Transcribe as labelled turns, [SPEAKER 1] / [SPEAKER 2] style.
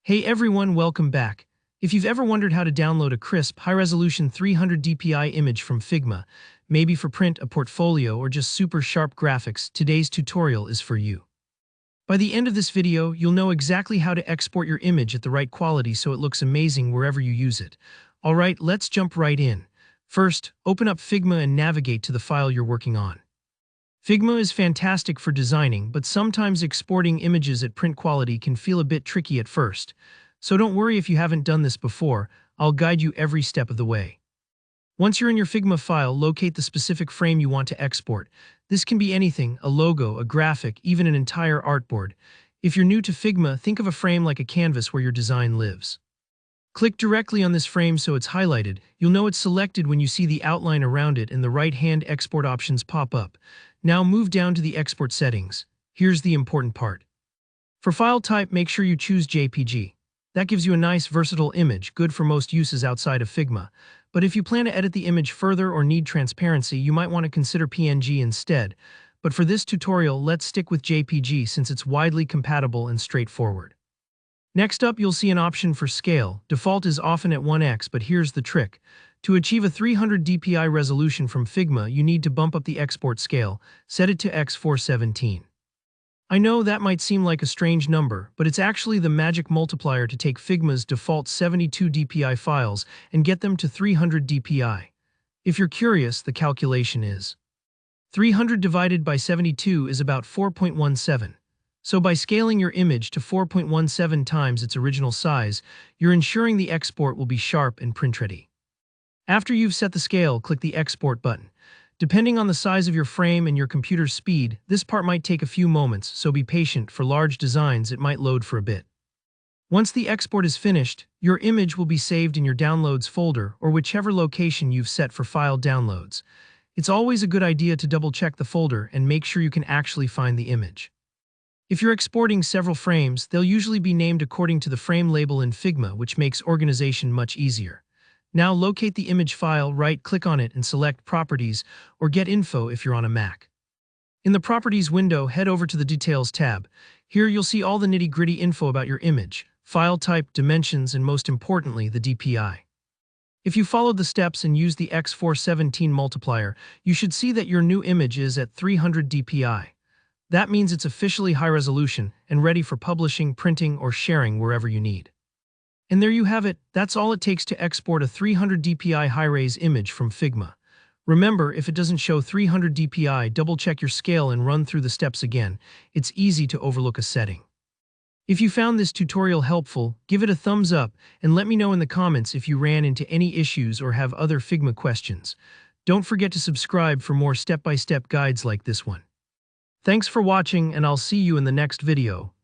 [SPEAKER 1] Hey everyone, welcome back. If you've ever wondered how to download a crisp, high-resolution 300 dpi image from Figma, maybe for print, a portfolio, or just super sharp graphics, today's tutorial is for you. By the end of this video, you'll know exactly how to export your image at the right quality so it looks amazing wherever you use it. Alright, let's jump right in. First, open up Figma and navigate to the file you're working on. Figma is fantastic for designing, but sometimes exporting images at print quality can feel a bit tricky at first. So don't worry if you haven't done this before, I'll guide you every step of the way. Once you're in your Figma file, locate the specific frame you want to export. This can be anything, a logo, a graphic, even an entire artboard. If you're new to Figma, think of a frame like a canvas where your design lives. Click directly on this frame so it's highlighted. You'll know it's selected when you see the outline around it and the right-hand export options pop up. Now move down to the export settings. Here's the important part. For file type, make sure you choose JPG. That gives you a nice, versatile image, good for most uses outside of Figma. But if you plan to edit the image further or need transparency, you might want to consider PNG instead. But for this tutorial, let's stick with JPG since it's widely compatible and straightforward. Next up, you'll see an option for scale. Default is often at 1x, but here's the trick. To achieve a 300 dpi resolution from Figma, you need to bump up the export scale, set it to x417. I know that might seem like a strange number, but it's actually the magic multiplier to take Figma's default 72 dpi files and get them to 300 dpi. If you're curious, the calculation is 300 divided by 72 is about 4.17. So by scaling your image to 4.17 times its original size, you're ensuring the export will be sharp and print-ready. After you've set the scale, click the Export button. Depending on the size of your frame and your computer's speed, this part might take a few moments, so be patient. For large designs, it might load for a bit. Once the export is finished, your image will be saved in your Downloads folder or whichever location you've set for file downloads. It's always a good idea to double-check the folder and make sure you can actually find the image. If you're exporting several frames, they'll usually be named according to the frame label in Figma, which makes organization much easier. Now locate the image file, right-click on it and select Properties or Get Info if you're on a Mac. In the Properties window, head over to the Details tab. Here you'll see all the nitty-gritty info about your image, file type, dimensions, and most importantly, the DPI. If you followed the steps and used the x417 multiplier, you should see that your new image is at 300 DPI. That means it's officially high resolution and ready for publishing, printing, or sharing wherever you need. And there you have it. That's all it takes to export a 300 dpi high-res image from Figma. Remember, if it doesn't show 300 dpi, double-check your scale and run through the steps again. It's easy to overlook a setting. If you found this tutorial helpful, give it a thumbs up and let me know in the comments if you ran into any issues or have other Figma questions. Don't forget to subscribe for more step-by-step guides like this one. Thanks for watching, and I'll see you in the next video.